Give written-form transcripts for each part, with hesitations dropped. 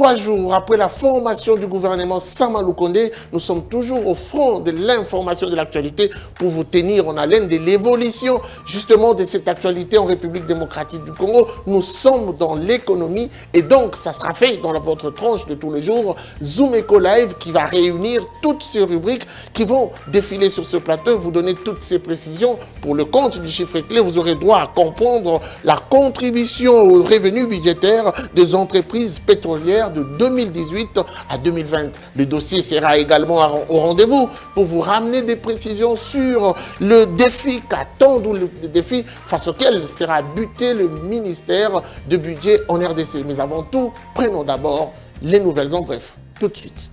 3 jours après la formation du gouvernement Samalou Kondé, nous sommes toujours au front de l'information de l'actualité pour vous tenir en haleine de l'évolution justement de cette actualité en République démocratique du Congo. Nous sommes dans l'économie et donc ça sera fait dans votre tranche de tous les jours. Zoom Eco Live qui va réunir toutes ces rubriques qui vont défiler sur ce plateau, vous donner toutes ces précisions. Pour le compte du chiffre clé, vous aurez droit à comprendre la contribution aux revenus budgétaires des entreprises pétrolières de 2018 à 2020. Le dossier sera également au rendez-vous pour vous ramener des précisions sur le défi qu'attend ou le défi face auquel sera buté le ministère de budget en RDC. Mais avant tout, prenons d'abord les nouvelles en bref. Tout de suite.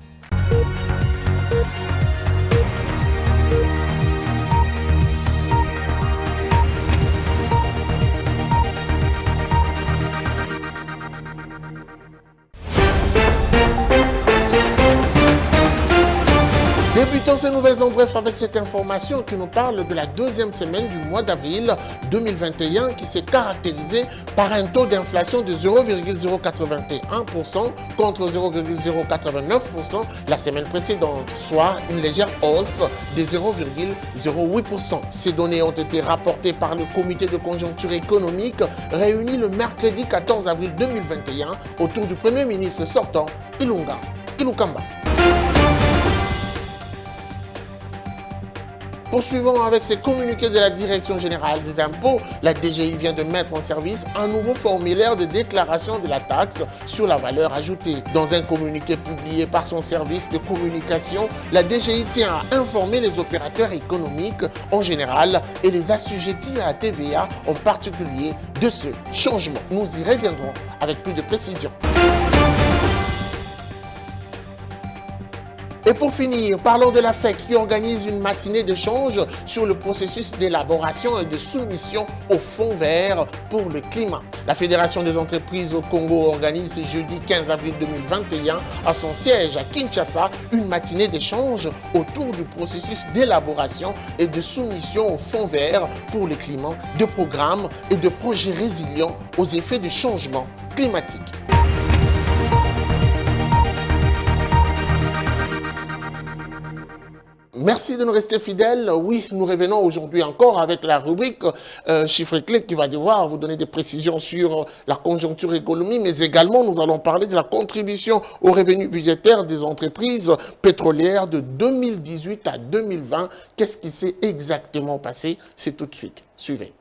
Débutons ces nouvelles en bref avec cette information qui nous parle de la deuxième semaine du mois d'avril 2021 qui s'est caractérisée par un taux d'inflation de 0,081% contre 0,089% la semaine précédente, soit une légère hausse de 0,08%. Ces données ont été rapportées par le comité de conjoncture économique réuni le mercredi 14 avril 2021 autour du Premier ministre sortant, Ilukamba. Poursuivons avec ces communiqués de la Direction générale des impôts, la DGI vient de mettre en service un nouveau formulaire de déclaration de la taxe sur la valeur ajoutée. Dans un communiqué publié par son service de communication, la DGI tient à informer les opérateurs économiques en général et les assujettis à la TVA en particulier de ce changement. Nous y reviendrons avec plus de précision. Et pour finir, parlons de la FEC qui organise une matinée d'échange sur le processus d'élaboration et de soumission au Fonds vert pour le climat. La Fédération des entreprises au Congo organise ce jeudi 15 avril 2021 à son siège à Kinshasa une matinée d'échange autour du processus d'élaboration et de soumission au Fonds vert pour le climat, de programmes et de projets résilients aux effets du changement climatique. Merci de nous rester fidèles. Oui, nous revenons aujourd'hui encore avec la rubrique chiffre clé qui va devoir vous donner des précisions sur la conjoncture économique, mais également nous allons parler de la contribution aux revenus budgétaires des entreprises pétrolières de 2018 à 2020. Qu'est-ce qui s'est exactement passé? C'est tout de suite. Suivez.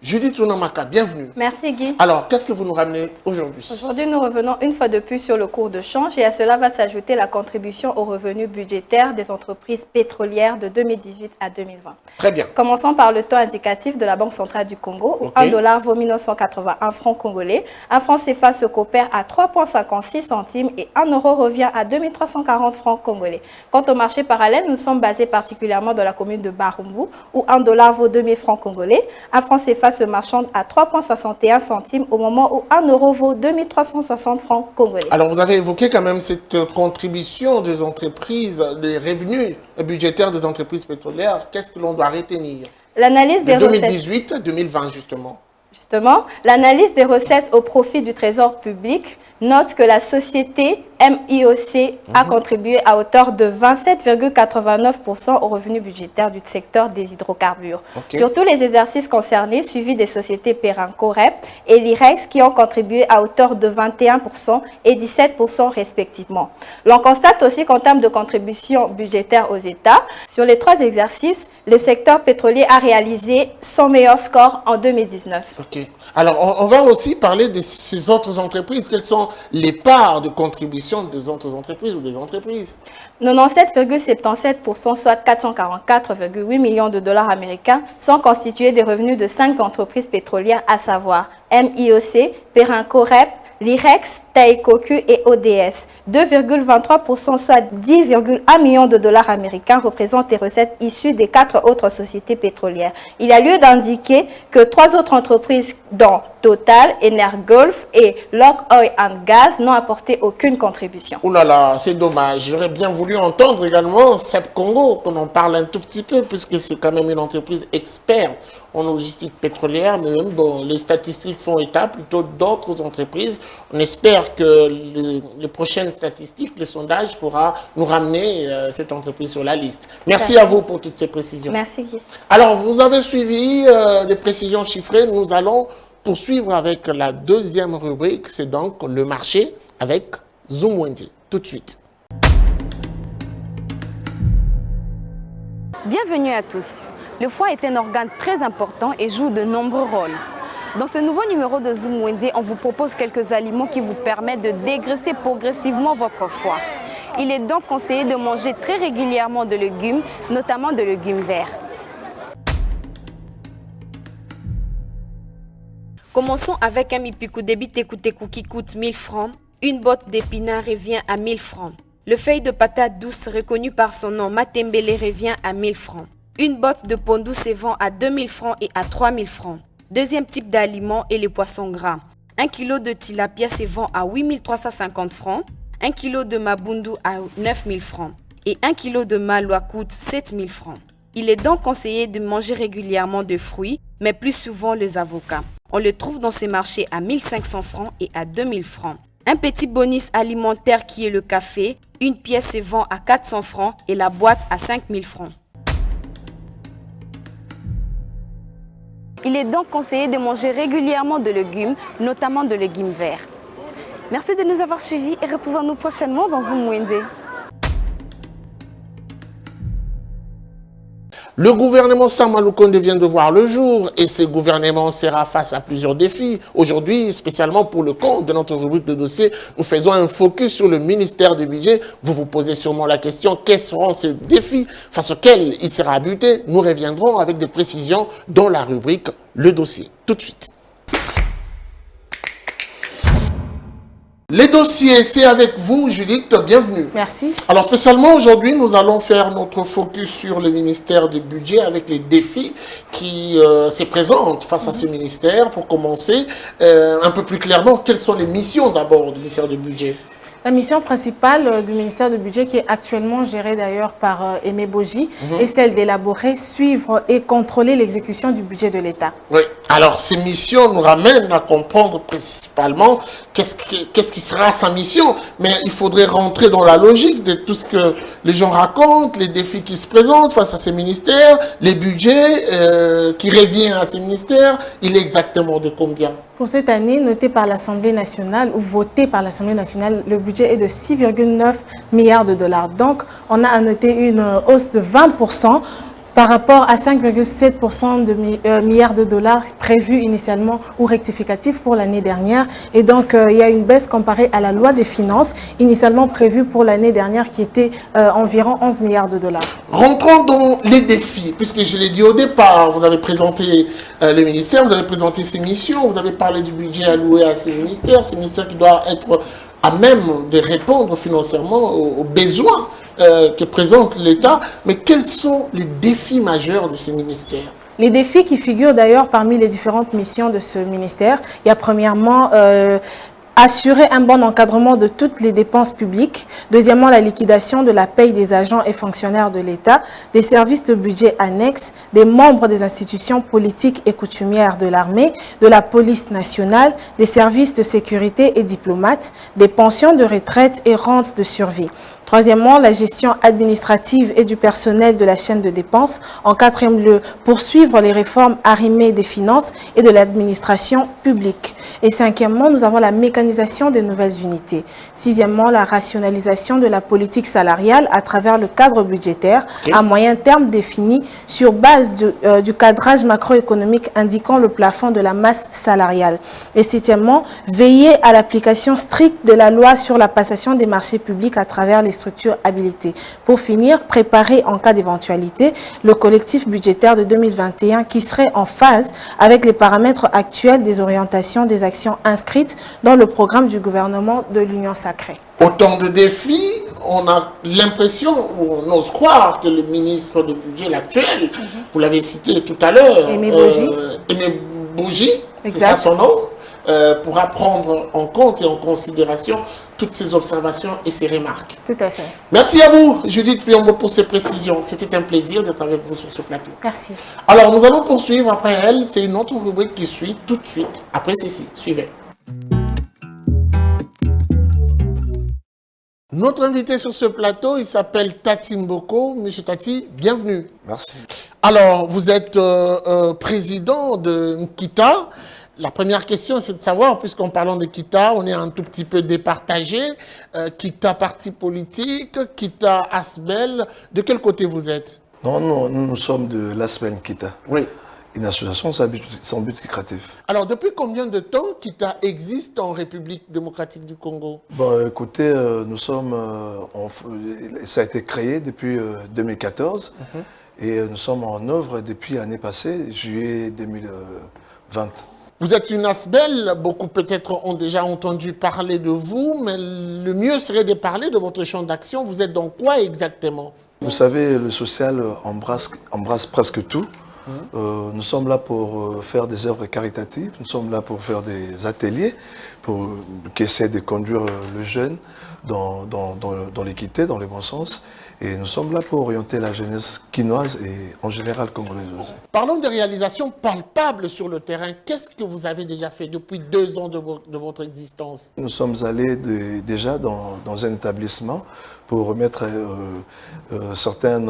Judith Ounamaka, bienvenue. Merci Guy. Alors, qu'est-ce que vous nous ramenez aujourd'hui? Aujourd'hui, nous revenons une fois de plus sur le cours de change et à cela va s'ajouter la contribution aux revenus budgétaires des entreprises pétrolières de 2018 à 2020. Très bien. Commençons par le taux indicatif de la Banque centrale du Congo où Okay. 1 dollar vaut 1981 francs congolais. Un franc CFA se coopère à 3,56 centimes et 1 euro revient à 2340 francs congolais. Quant au marché parallèle, nous sommes basés particulièrement dans la commune de Barumbu où 1 dollar vaut 2000 francs congolais. Un franc CFA se marchande à 3,61 centimes au moment où 1 euro vaut 2360 francs congolais. Alors, vous avez évoqué quand même cette contribution des entreprises, des revenus budgétaires des entreprises pétrolières. Qu'est-ce que l'on doit retenir? L'analyse des recettes. 2018 à 2020, justement. L'analyse des recettes au profit du trésor public note que la société MIOC a contribué à hauteur de 27,89% aux revenus budgétaires du secteur des hydrocarbures. Okay. Sur tous les exercices concernés, suivis des sociétés Perenco Rep et l'IREX qui ont contribué à hauteur de 21% et 17% respectivement. L'on constate aussi qu'en termes de contribution budgétaire aux États, sur les 3 exercices, le secteur pétrolier a réalisé son meilleur score en 2019. Ok. Alors, on va aussi parler de ces autres entreprises. Quelles sont les parts de contribution des autres entreprises ou des entreprises? 97,77%, soit 444,8 millions de dollars américains, sont constitués des revenus de 5 entreprises pétrolières, à savoir MIOC, Perenco Rep, l'IREX, Taïkoku et ODS. 2,23%, soit 10,1 millions de dollars américains, représentent les recettes issues des 4 autres sociétés pétrolières. Il y a lieu d'indiquer que 3 autres entreprises, dont Total, Energolf et Lock Oil and Gas, n'ont apporté aucune contribution. Ouh là là, c'est dommage. J'aurais bien voulu entendre également Sep Congo, qu'on en parle un tout petit peu, puisque c'est quand même une entreprise experte en logistique pétrolière, mais même bon, les statistiques font état plutôt d'autres entreprises. On espère que les prochaines statistiques, le sondage pourra nous ramener cette entreprise sur la liste. Merci à vous pour toutes ces précisions. Merci Guy. Alors, vous avez suivi des précisions chiffrées. Nous allons poursuivre avec la deuxième rubrique, c'est donc le marché avec Zoom Wendy. Tout de suite. Bienvenue à tous. Le foie est un organe très important et joue de nombreux rôles. Dans ce nouveau numéro de Zoom Wendy, on vous propose quelques aliments qui vous permettent de dégraisser progressivement votre foie. Il est donc conseillé de manger très régulièrement de légumes, notamment de légumes verts. Commençons avec un mipikou-débi tekou-tekou qui coûte 1000 francs. Une botte d'épinards revient à 1000 francs. Le feuille de patate douce, reconnu par son nom Matembele, revient à 1000 francs. Une botte de pondou se vend à 2000 francs et à 3000 francs. Deuxième type d'aliment est les poissons gras. 1 kg de tilapia se vend à 8350 francs. 1 kg de mabundu à 9000 francs. Et 1 kg de malois coûte 7000 francs. Il est donc conseillé de manger régulièrement de fruits, mais plus souvent les avocats. On le trouve dans ces marchés à 1500 francs et à 2000 francs. Un petit bonus alimentaire qui est le café, une pièce se vend à 400 francs et la boîte à 5000 francs. Il est donc conseillé de manger régulièrement de légumes, notamment de légumes verts. Merci de nous avoir suivis et retrouvons-nous prochainement dans Zoom Wendy. Le gouvernement Sama Lukonde vient de voir le jour et ce gouvernement sera face à plusieurs défis. Aujourd'hui, spécialement pour le compte de notre rubrique de dossier, nous faisons un focus sur le ministère du budget. Vous vous posez sûrement la question, quels seront ces défis face auxquels il sera buté? Nous reviendrons avec des précisions dans la rubrique Le dossier. Tout de suite. Les dossiers, c'est avec vous, Judith, bienvenue. Merci. Alors, spécialement aujourd'hui, nous allons faire notre focus sur le ministère du budget avec les défis qui se présentent face à ce ministère. Pour commencer, un peu plus clairement, quelles sont les missions d'abord du ministère du budget? La mission principale du ministère du budget, qui est actuellement gérée d'ailleurs par Aimé Boji, est celle d'élaborer, suivre et contrôler l'exécution du budget de l'État. Oui, alors ces missions nous ramènent à comprendre principalement qu'est-ce qui sera sa mission, mais il faudrait rentrer dans la logique de tout ce que les gens racontent, les défis qui se présentent face à ces ministères, les budgets qui reviennent à ces ministères, il est exactement de combien? Pour cette année, noté par l'Assemblée nationale ou voté par l'Assemblée nationale, le budget est de 6,9 milliards de dollars. Donc, on a à noter une hausse de 20% par rapport à 5,7% de milliards de dollars prévus initialement ou rectificatifs pour l'année dernière. Et donc, il y a une baisse comparée à la loi des finances initialement prévue pour l'année dernière qui était environ 11 milliards de dollars. Rentrons dans les défis, puisque je l'ai dit au départ, vous avez présenté le ministère, vous avez présenté ses missions, vous avez parlé du budget alloué à ces ministères qui doit être à même de répondre financièrement aux besoins que présente l'État. Mais quels sont les défis majeurs de ces ministères? Les défis qui figurent d'ailleurs parmi les différentes missions de ce ministère, il y a premièrement assurer un bon encadrement de toutes les dépenses publiques. Deuxièmement, la liquidation de la paye des agents et fonctionnaires de l'État, des services de budget annexes, des membres des institutions politiques et coutumières de l'armée, de la police nationale, des services de sécurité et diplomates, des pensions de retraite et rentes de survie. Troisièmement, la gestion administrative et du personnel de la chaîne de dépenses. En quatrième lieu, poursuivre les réformes arrimées des finances et de l'administration publique. Et cinquièmement, nous avons la mécanisation des nouvelles unités. Sixièmement, la rationalisation de la politique salariale à travers le cadre budgétaire à moyen terme défini sur base du cadrage macroéconomique indiquant le plafond de la masse salariale. Et septièmement, veiller à l'application stricte de la loi sur la passation des marchés publics à travers les structures habilitées. Pour finir, préparer en cas d'éventualité le collectif budgétaire de 2021 qui serait en phase avec les paramètres actuels des orientations des actions inscrites dans le programme du gouvernement de l'Union sacrée. Autant de défis, on a l'impression, ou on ose croire que le ministre du budget, l'actuel, vous l'avez cité tout à l'heure, Aimé Bougie, c'est ça son nom, pourra prendre en compte et en considération toutes ces observations et ces remarques. Tout à fait. Merci à vous, Judith Piombo, pour ces précisions. C'était un plaisir d'être avec vous sur ce plateau. Merci. Alors, nous allons poursuivre après elle. C'est une autre rubrique qui suit tout de suite après ceci. Suivez. Notre invité sur ce plateau, il s'appelle Tati Mboko. Monsieur Tati, bienvenue. Merci. Alors, vous êtes président de Nkita. La première question, c'est de savoir, puisqu'en parlant de Kita, on est un tout petit peu départagé. Kita parti politique, Kita Asbel. De quel côté vous êtes? Non, nous sommes de l'Asbel Nkita. Oui. Une association sans but lucratif. Alors, depuis combien de temps Kita existe en République démocratique du Congo? Bon, écoutez, nous sommes, ça a été créé depuis 2014 et nous sommes en œuvre depuis l'année passée, juillet 2020. Vous êtes une Asbel, beaucoup peut-être ont déjà entendu parler de vous, mais le mieux serait de parler de votre champ d'action. Vous êtes dans quoi exactement? Vous savez, le social embrasse presque tout. Nous sommes là pour faire des œuvres caritatives, nous sommes là pour faire des ateliers qui essaient de conduire le jeune dans l'équité, dans le bon sens. Et nous sommes là pour orienter la jeunesse quinoise et en général congolaise aussi. Parlons des réalisations palpables sur le terrain. Qu'est-ce que vous avez déjà fait depuis 2 ans de votre existence? Nous sommes allés déjà dans un établissement pour remettre certains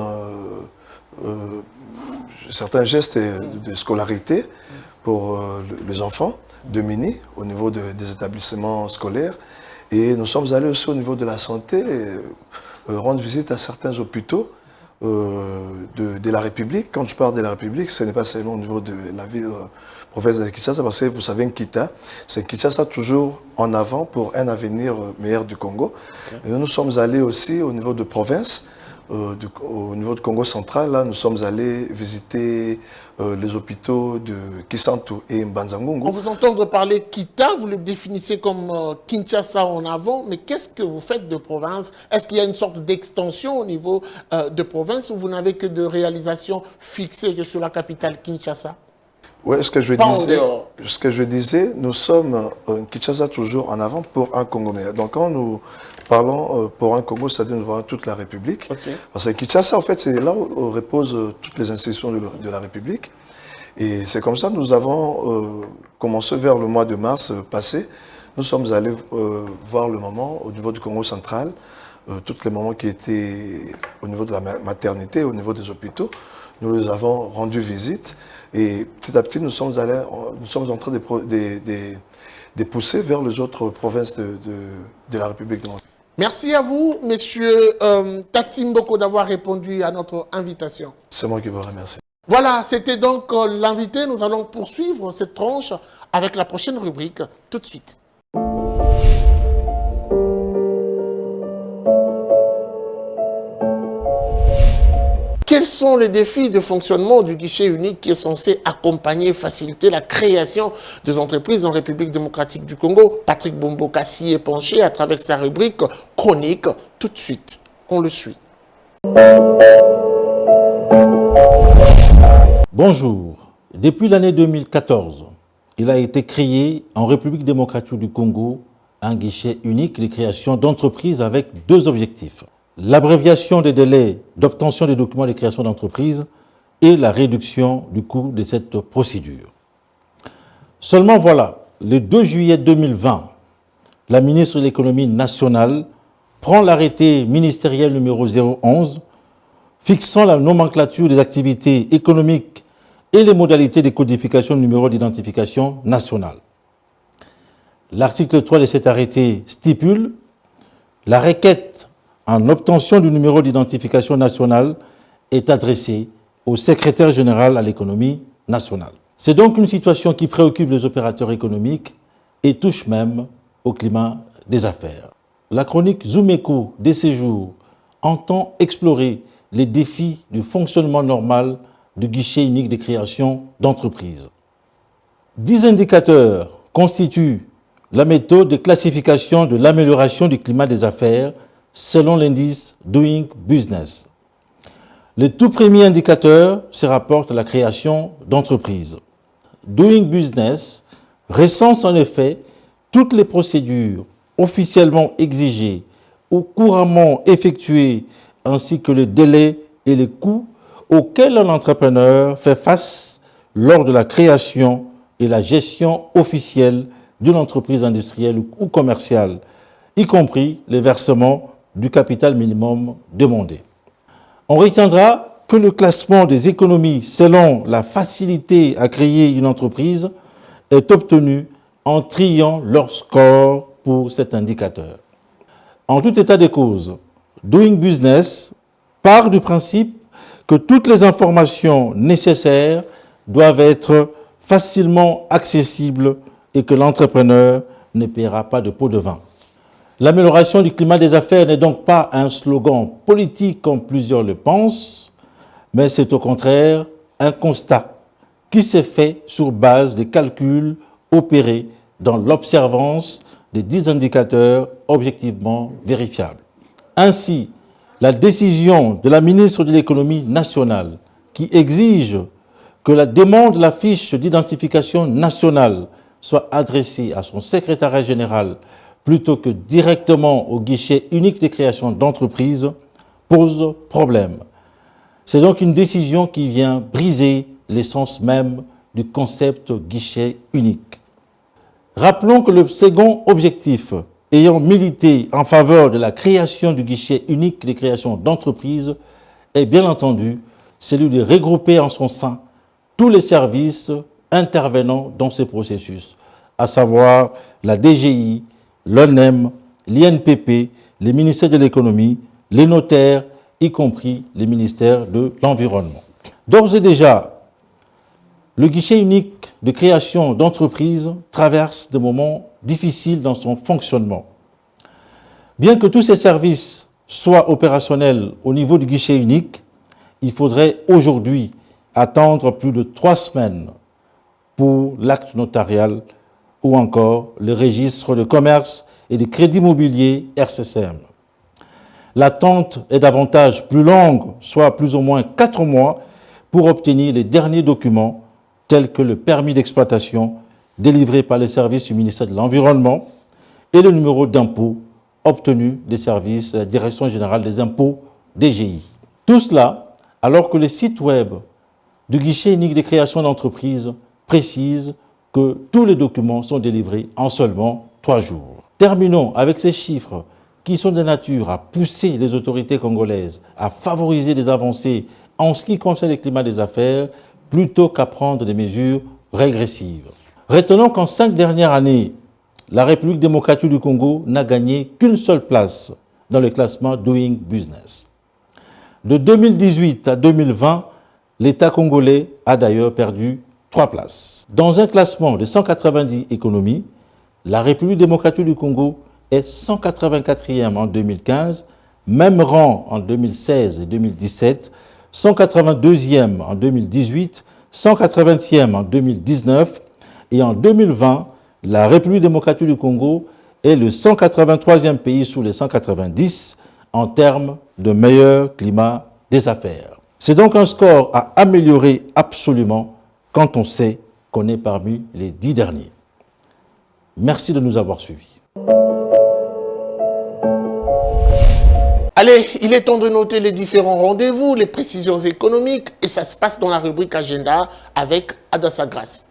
gestes de scolarité pour les enfants de Mini au niveau des établissements scolaires. Et nous sommes allés aussi au niveau de la santé rendre visite à certains hôpitaux de la République. Quand je parle de la République, ce n'est pas seulement au niveau de la ville province de Kinshasa, parce que vous savez, Nkita, c'est Kinshasa toujours en avant pour un avenir meilleur du Congo. Okay. Et nous sommes allés aussi au niveau de province, au niveau du Congo central. Là, nous sommes allés visiter les hôpitaux de Kisantu et Mbanzangungu. On vous entend parler Kita, vous le définissez comme Kinshasa en avant, mais qu'est-ce que vous faites de province? Est-ce qu'il y a une sorte d'extension au niveau de province ou vous n'avez que de réalisations fixées que sur la capitale Kinshasa? Oui, ce que je disais, nous sommes Kinshasa toujours en avant pour un Congo meilleur. Donc quand nous parlons pour un Congo, c'est-à-dire nous voyons toute la République. Okay. Parce que Kinshasa, en fait, c'est là où reposent toutes les institutions de la République. Et c'est comme ça que nous avons commencé vers le mois de mars passé. Nous sommes allés voir le moment au niveau du Congo central, toutes les mamans qui étaient au niveau de la maternité, au niveau des hôpitaux. Nous les avons rendu visite. Et petit à petit, nous sommes en train de pousser vers les autres provinces de la République démocratique. Merci à vous, monsieur Tati Mboko, d'avoir répondu à notre invitation. C'est moi qui vous remercie. Voilà, c'était donc l'invité. Nous allons poursuivre cette tranche avec la prochaine rubrique tout de suite. Quels sont les défis de fonctionnement du guichet unique qui est censé accompagner et faciliter la création des entreprises en République démocratique du Congo? Patrick Bomboka s'y est penché à travers sa rubrique chronique. Tout de suite, on le suit. Bonjour. Depuis l'année 2014, il a été créé en République démocratique du Congo un guichet unique de création d'entreprises avec 2 objectifs. L'abréviation des délais d'obtention des documents de création d'entreprise et la réduction du coût de cette procédure. Seulement voilà, le 2 juillet 2020, la ministre de l'économie nationale prend l'arrêté ministériel numéro 011 fixant la nomenclature des activités économiques et les modalités de codification du numéro d'identification nationale. L'article 3 de cet arrêté stipule la requête en obtention du numéro d'identification nationale est adressée au secrétaire général à l'économie nationale. C'est donc une situation qui préoccupe les opérateurs économiques et touche même au climat des affaires. La chronique Zoom Echo des séjours entend explorer les défis du fonctionnement normal du guichet unique de création d'entreprises. 10 indicateurs constituent la méthode de classification de l'amélioration du climat des affaires selon l'indice Doing Business. Le tout premier indicateur se rapporte à la création d'entreprises. Doing Business recense en effet toutes les procédures officiellement exigées ou couramment effectuées ainsi que les délais et les coûts auxquels un entrepreneur fait face lors de la création et la gestion officielle d'une entreprise industrielle ou commerciale, y compris les versements du capital minimum demandé. On retiendra que le classement des économies selon la facilité à créer une entreprise est obtenu en triant leur score pour cet indicateur. En tout état de cause, Doing Business part du principe que toutes les informations nécessaires doivent être facilement accessibles et que l'entrepreneur ne paiera pas de pot de vin. L'amélioration du climat des affaires n'est donc pas un slogan politique comme plusieurs le pensent, mais c'est au contraire un constat qui s'est fait sur base des calculs opérés dans l'observance des 10 indicateurs objectivement vérifiables. Ainsi, la décision de la ministre de l'Économie nationale qui exige que la demande de la fiche d'identification nationale soit adressée à son secrétariat général plutôt que directement au guichet unique de création d'entreprise pose problème. C'est donc une décision qui vient briser l'essence même du concept guichet unique. Rappelons que le second objectif ayant milité en faveur de la création du guichet unique de création d'entreprise est bien entendu celui de regrouper en son sein tous les services intervenant dans ce processus, à savoir la DGI, l'ONEM, l'INPP, les ministères de l'économie, les notaires, y compris les ministères de l'environnement. D'ores et déjà, le guichet unique de création d'entreprises traverse des moments difficiles dans son fonctionnement. Bien que tous ces services soient opérationnels au niveau du guichet unique, il faudrait aujourd'hui attendre plus de 3 semaines pour l'acte notarial ou encore le registre de commerce et de crédit immobilier RCCM. L'attente est davantage plus longue, soit plus ou moins 4 mois, pour obtenir les derniers documents tels que le permis d'exploitation délivré par les services du ministère de l'Environnement et le numéro d'impôt obtenu des services de la Direction générale des impôts DGI. Tout cela alors que le site web du guichet unique de création d'entreprise précise que tous les documents sont délivrés en seulement 3 jours. Terminons avec ces chiffres qui sont de nature à pousser les autorités congolaises à favoriser des avancées en ce qui concerne le climat des affaires plutôt qu'à prendre des mesures régressives. Retenons qu'en 5 dernières années, la République démocratique du Congo n'a gagné qu'une seule place dans le classement Doing Business. De 2018 à 2020, l'État congolais a d'ailleurs perdu 3 places. Dans un classement de 190 économies, la République démocratique du Congo est 184e en 2015, même rang en 2016 et 2017, 182e en 2018, 180e en 2019 et en 2020, la République démocratique du Congo est le 183e pays sur les 190 en termes de meilleur climat des affaires. C'est donc un score à améliorer absolument quand on sait qu'on est parmi les 10 derniers. Merci de nous avoir suivis. Allez, il est temps de noter les différents rendez-vous, les précisions économiques, et ça se passe dans la rubrique Agenda avec Adassa Grace.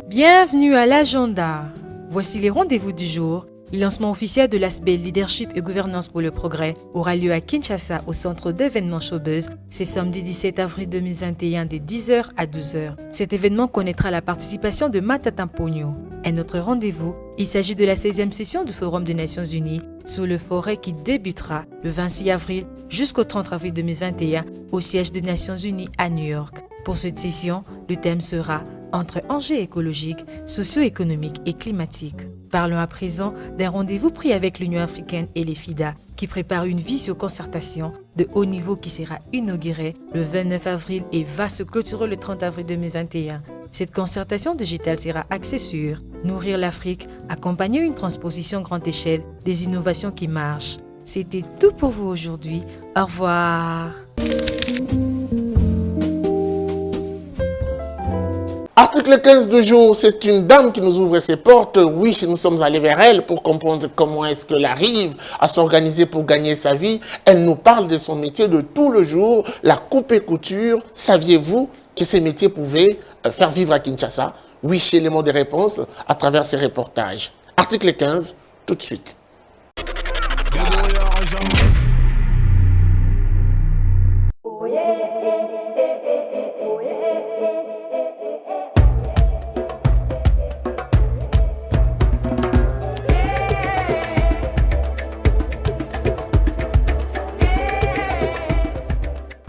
Bienvenue à l'agenda. Voici les rendez-vous du jour. Le lancement officiel de l'ASBEL Leadership et Gouvernance pour le Progrès aura lieu à Kinshasa au centre d'événements Showbuzz. C'est samedi 17 avril 2021 de 10h à 12h. Cet événement connaîtra la participation de Matata Pogno. Un autre rendez-vous, il s'agit de la 16e session du Forum des Nations Unies sur le forêt qui débutera le 26 avril jusqu'au 30 avril 2021 au siège des Nations Unies à New York. Pour cette session, le thème sera « Entre enjeux écologiques, socio-économiques et climatiques ». Parlons à présent d'un rendez-vous pris avec l'Union africaine et les FIDA qui préparent une visio-concertation de haut niveau qui sera inaugurée le 29 avril et va se clôturer le 30 avril 2021. Cette concertation digitale sera axée sur nourrir l'Afrique, accompagner une transposition grande échelle des innovations qui marchent. C'était tout pour vous aujourd'hui. Au revoir. Article 15 du jour, c'est une dame qui nous ouvre ses portes. Oui, nous sommes allés vers elle pour comprendre comment est-ce qu'elle arrive à s'organiser pour gagner sa vie. Elle nous parle de son métier de tout le jour, la coupe et couture. Saviez-vous que ces métiers pouvaient faire vivre à Kinshasa? Oui, chez les mots de réponse à travers ces reportages. Article 15, tout de suite.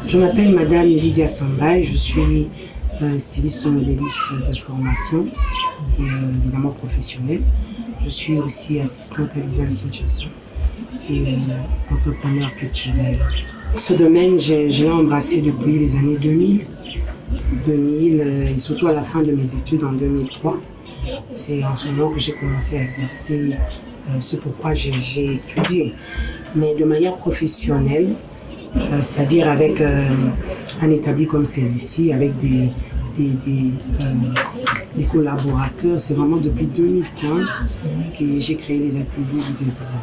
Je m'appelle Madame Lydia Sambay, je suis styliste modéliste de formation et évidemment professionnelle. Je suis aussi assistante à l'ISAM Kinshasa et entrepreneur culturel. Ce domaine, je l'ai embrassé depuis les années 2000 et surtout à la fin de mes études en 2003. C'est en ce moment que j'ai commencé à exercer ce pourquoi j'ai étudié, mais de manière professionnelle. C'est-à-dire avec un établi comme celui-ci, avec des collaborateurs. C'est vraiment depuis 2015 que j'ai créé les ateliers de design.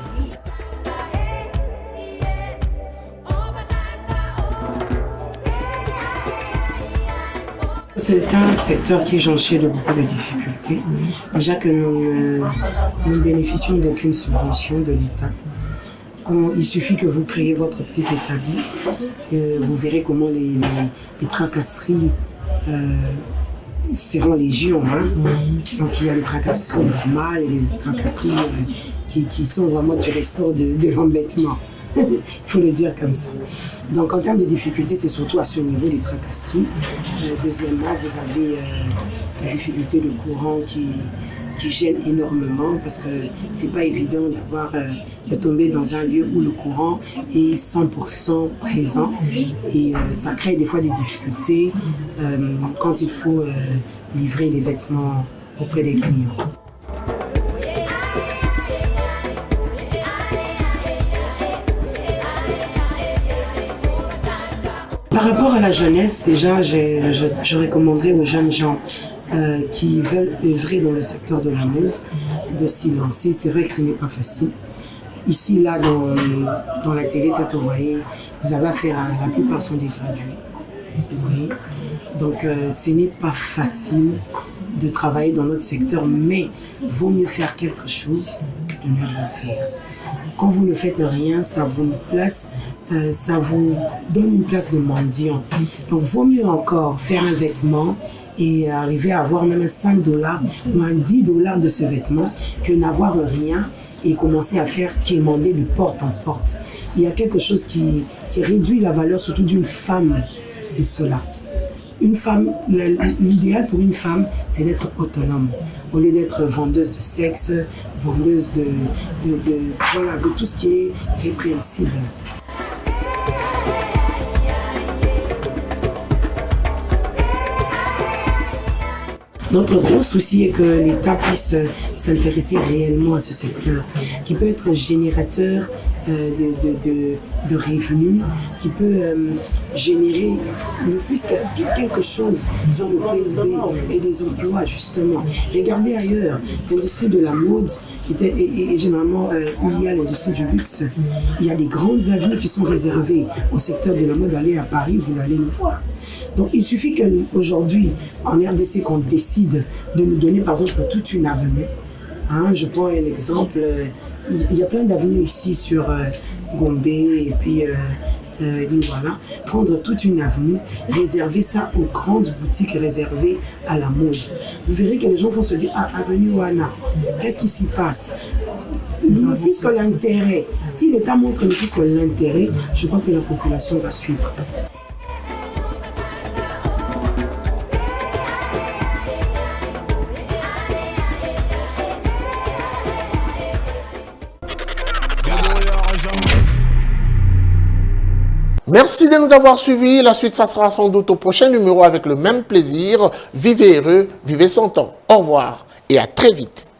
C'est un secteur qui est jonché de beaucoup de difficultés. Déjà que nous ne bénéficions d'aucune subvention de l'État. Il suffit que vous créez votre petit établi, vous verrez comment les tracasseries seront légion. Hein? Donc il y a les tracasseries normales et les tracasseries qui sont vraiment du ressort de l'embêtement. Il faut le dire comme ça. Donc en termes de difficultés, c'est surtout à ce niveau des tracasseries. Deuxièmement, vous avez la difficulté de courant qui gêne énormément parce que c'est pas évident de tomber dans un lieu où le courant est 100% présent et ça crée des fois des difficultés quand il faut livrer les vêtements auprès des clients. Par rapport à la jeunesse, déjà, je recommanderais aux jeunes gens qui veulent œuvrer dans le secteur de la mode de s'y lancer. C'est vrai que ce n'est pas facile. Ici, là, dans la télé, tel que vous voyez, vous avez affaire à la plupart sont des gradués. Vous voyez? Donc, ce n'est pas facile de travailler dans notre secteur, mais vaut mieux faire quelque chose que de ne rien faire. Quand vous ne faites rien, ça vous donne une place de mendiant. Donc, vaut mieux encore faire un vêtement et arriver à avoir même $5 ou un $10 de ce vêtement que n'avoir rien et commencer à faire quémander de porte en porte. Il y a quelque chose qui réduit la valeur surtout d'une femme, c'est cela. Une femme, l'idéal pour une femme, c'est d'être autonome. Au lieu d'être vendeuse de sexe, vendeuse de tout ce qui est répréhensible. Notre gros souci est que l'État puisse s'intéresser réellement à ce secteur, qui peut être générateur de revenus, qui peut générer ne fût-ce que quelque chose, disons le PIB et des emplois justement. Regardez ailleurs, l'industrie de la mode est généralement liée à l'industrie du luxe. Il y a des grandes avenues qui sont réservées au secteur de la mode. Allez à Paris, vous allez le voir. Donc il suffit qu'aujourd'hui, en RDC, qu'on décide de nous donner par exemple toute une avenue. Hein, je prends un exemple, il y a plein d'avenues ici sur Gombe et puis voilà, prendre toute une avenue, réserver ça aux grandes boutiques réservées à la mode. Vous verrez que les gens vont se dire, ah, avenue Wana, qu'est-ce qui s'y passe? Ne fût-ce que l'intérêt, si l'État montre ne fût-ce que l'intérêt, je crois que la population va suivre. Merci de nous avoir suivis. La suite, ça sera sans doute au prochain numéro avec le même plaisir. Vivez heureux, vivez 100 ans. Au revoir et à très vite.